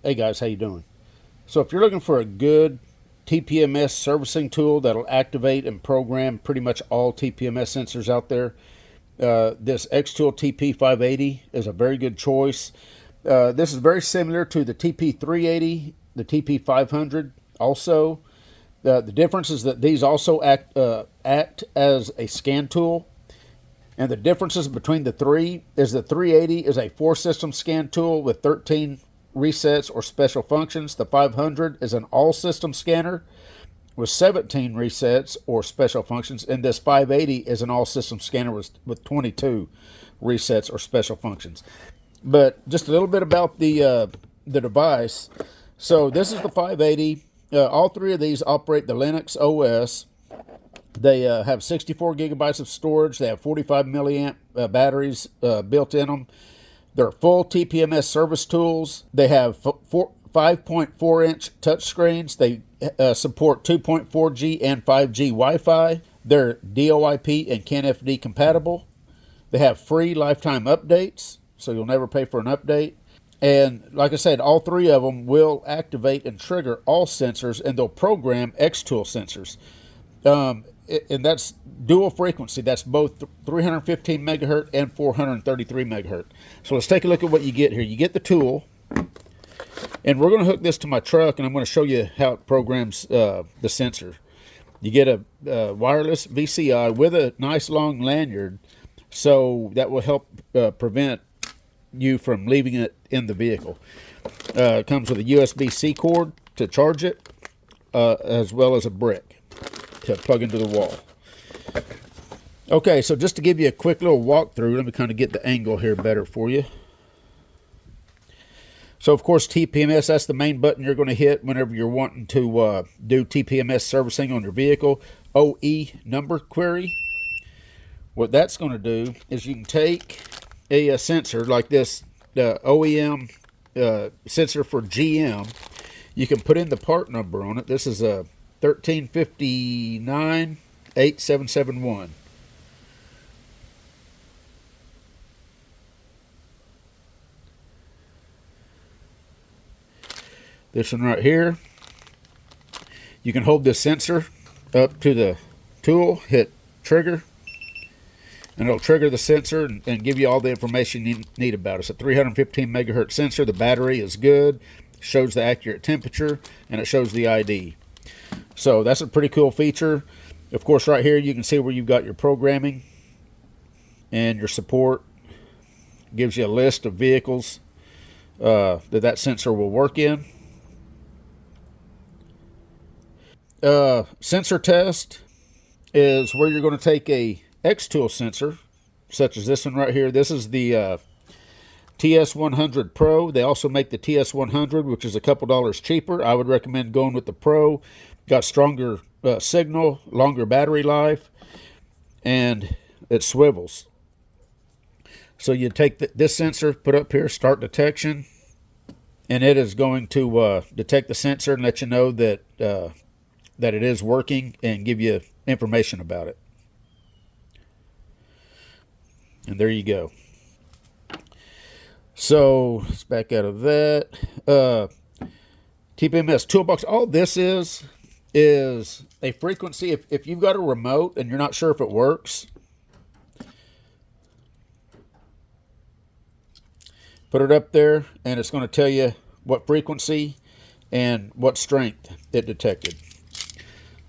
Hey guys, how you doing? So if you're looking for a good TPMS servicing tool that'll activate and program pretty much all TPMS sensors out there, this Xtool TP580 is a very good choice. This is very similar to the TP380, the TP500 also. The difference is that these also act as a scan tool. And the differences between the three is the 380 is a 4-system scan tool with 13 resets or special functions. The 500 is an all-system scanner with 17 resets or special functions. And this 580 is an all-system scanner with 22 resets or special functions. But just a little bit about the device. So this is the 580. All three of these operate the Linux OS. They have 64 gigabytes of storage. They have 45 milliamp batteries built in them. They're full TPMS service tools. They have 5.4-inch touchscreens. They support 2.4G and 5G Wi-Fi. They're DOIP and CAN-FD compatible. They have free lifetime updates, so you'll never pay for an update. And like I said, all three of them will activate and trigger all sensors, and they'll program Xtool sensors. And that's dual frequency. That's both 315 megahertz and 433 megahertz. So let's take a look at what you get here. You get the tool, and we're going to hook this to my truck, and I'm going to show you how it programs the sensor. You get a wireless VCI with a nice long lanyard, so that will help prevent you from leaving it in the vehicle. It comes with a USB-C cord to charge it, as well as a brick to plug into the wall. Okay, so just to give you a quick little walkthrough, let me kind of get the angle here better for you. So of course TPMS, that's the main button you're going to hit whenever you're wanting to do TPMS servicing on your vehicle. OE number query. What that's going to do is you can take a sensor like this, OEM sensor for GM. You can put in the part number on it. This is a 1359-8771. This one right here. You can hold this sensor up to the tool, hit trigger, and it'll trigger the sensor and give you all the information you need about it. It's a 315 megahertz sensor. The battery is good, shows the accurate temperature, and it shows the ID. So that's a pretty cool feature. Of course, right here you can see where you've got your programming and your support. It gives you a list of vehicles that sensor will work in. Sensor test is where you're going to take a Xtool sensor, such as this one right here. This is the TS100 Pro. They also make the TS100, which is a couple dollars cheaper. I would recommend going with the Pro. Got stronger signal, longer battery life, and it swivels. So you take this sensor, put up here, start detection, and it is going to detect the sensor and let you know that that it is working and give you information about it. And there you go. So let's back out of that. TPMS toolbox. All this is a frequency. If you've got a remote and you're not sure if it works, put it up there and it's going to tell you what frequency and what strength it detected.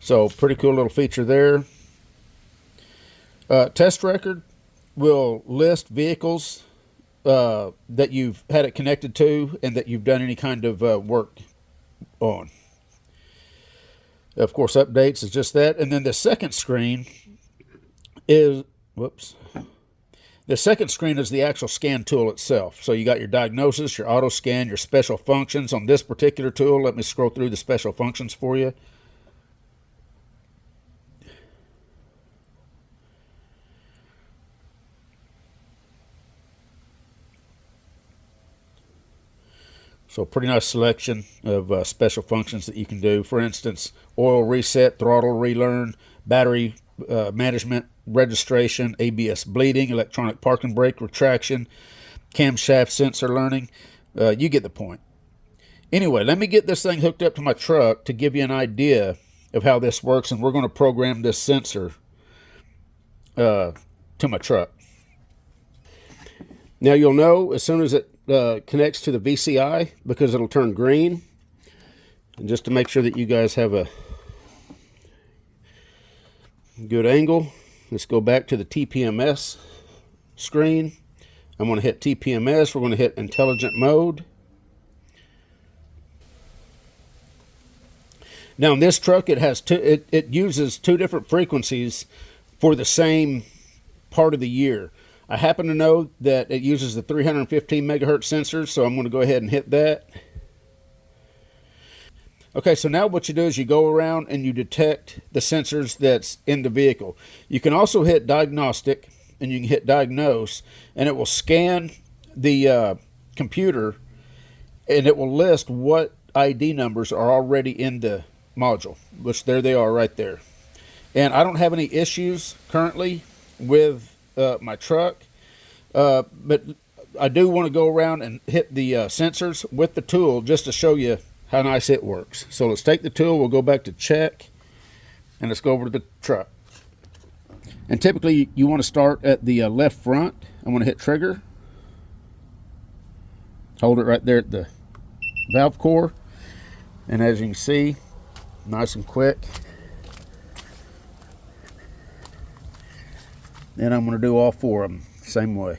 So pretty cool little feature there. Test record will list vehicles that you've had it connected to and that you've done any kind of work on. Of course, updates is just that. And then the second screen is, the second screen is the actual scan tool itself. So you got your diagnosis, your auto scan, your special functions. On this particular tool, let me scroll through the special functions for you. So pretty nice selection of special functions that you can do. For instance, oil reset, throttle relearn, battery management, registration, ABS bleeding, electronic parking brake retraction, camshaft sensor learning. You get the point. Anyway, let me get this thing hooked up to my truck to give you an idea of how this works, and we're going to program this sensor to my truck. Now you'll know as soon as it connects to the VCI, because it'll turn green. And just to make sure that you guys have a good angle, let's go back to the TPMS screen. I'm going to hit TPMS. We're going to hit intelligent mode. Now in this truck, it has it uses two different frequencies for the same part of the year. I happen to know that it uses the 315 megahertz sensors, so I'm going to go ahead and hit that. Okay, so now what you do is you go around and you detect the sensors that's in the vehicle. You can also hit Diagnostic, and you can hit Diagnose, and it will scan the computer, and it will list what ID numbers are already in the module, which there they are right there. And I don't have any issues currently with my truck, but I do want to go around and hit the sensors with the tool just to show you how nice it works. So let's take the tool, we'll go back to check, and let's go over to the truck. And typically you want to start at the left front. I'm going to hit trigger, hold it right there at the valve core, and as you can see, nice and quick. And I'm going to do all four of them same way.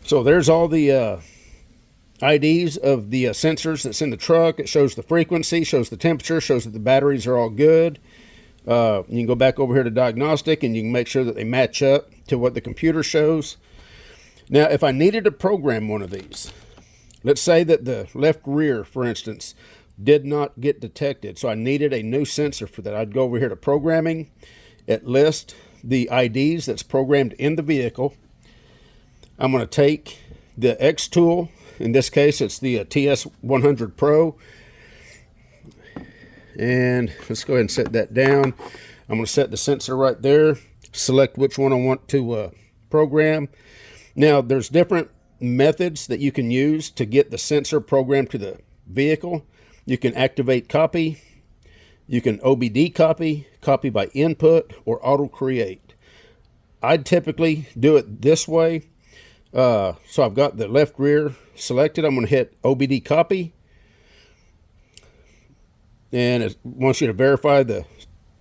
So there's all the IDs of the sensors that's in the truck. It shows the frequency, shows the temperature, shows that the batteries are all good. You can go back over here to Diagnostic, and you can make sure that they match up to what the computer shows. Now, if I needed to program one of these, let's say that the left rear, for instance, did not get detected, so I needed a new sensor for that. I'd go over here to Programming. It lists the IDs that's programmed in the vehicle. I'm going to take the Xtool, in this case it's the TS100 Pro, and let's go ahead and set that down. I'm going to set the sensor right there, select which one I want to program. Now there's different methods that you can use to get the sensor programmed to the vehicle. You can activate copy, you can OBD copy, copy by input, or auto create. I'd typically do it this way. So I've got the left rear selected. I'm going to hit OBD copy, and it wants you to verify the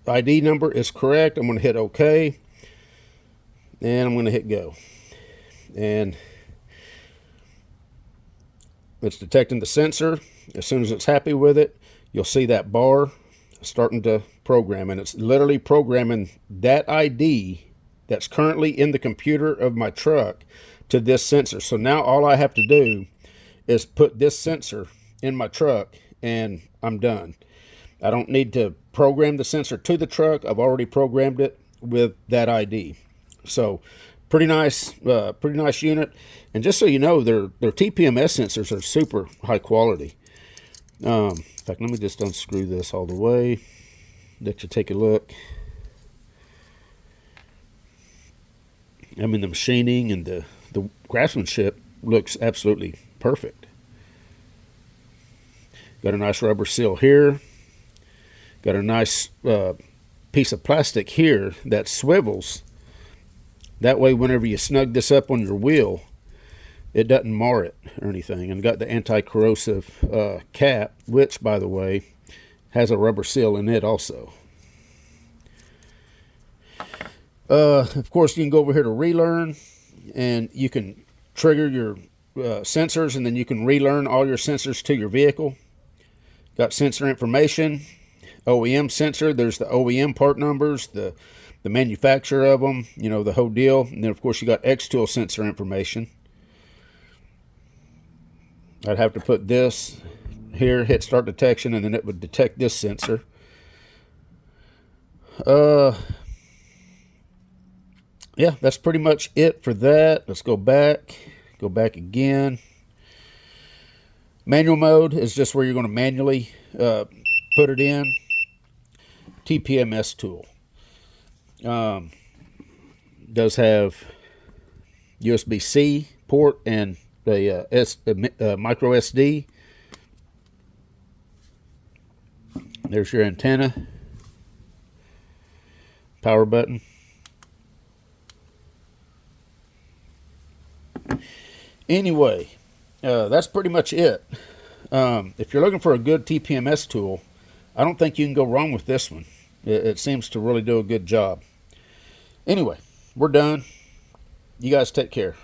ID number is correct. I'm going to hit OK, and I'm going to hit go, and it's detecting the sensor. As soon as it's happy with it, you'll see that bar starting to program, and it's literally programming that ID that's currently in the computer of my truck to this sensor. So now all I have to do is put this sensor in my truck, and I'm done. I don't need to program the sensor to the truck. I've already programmed it with that ID. So pretty nice unit. And just so you know, their TPMS sensors are super high quality. In fact, let me just unscrew this all the way, let you take a look. I mean, the machining and the craftsmanship looks absolutely perfect. Got a nice rubber seal here. Got a nice piece of plastic here that swivels. That way, whenever you snug this up on your wheel, it doesn't mar it or anything. And got the anti-corrosive cap, which, by the way, has a rubber seal in it also. Of course, you can go over here to relearn, and you can trigger your sensors, and then you can relearn all your sensors to your vehicle. Got sensor information, OEM sensor. There's the OEM part numbers, the manufacturer of them, you know, the whole deal. And then, of course, you got Xtool sensor information. I'd have to put this here, hit start detection, and then it would detect this sensor. Yeah, that's pretty much it for that. Let's go back again. Manual mode is just where you're going to manually put it in. TPMS tool does have USB-C port and a micro SD. There's your antenna, power button. Anyway, that's pretty much it. If you're looking for a good TPMS tool, I don't think you can go wrong with this one. It seems to really do a good job. Anyway, we're done. You guys take care.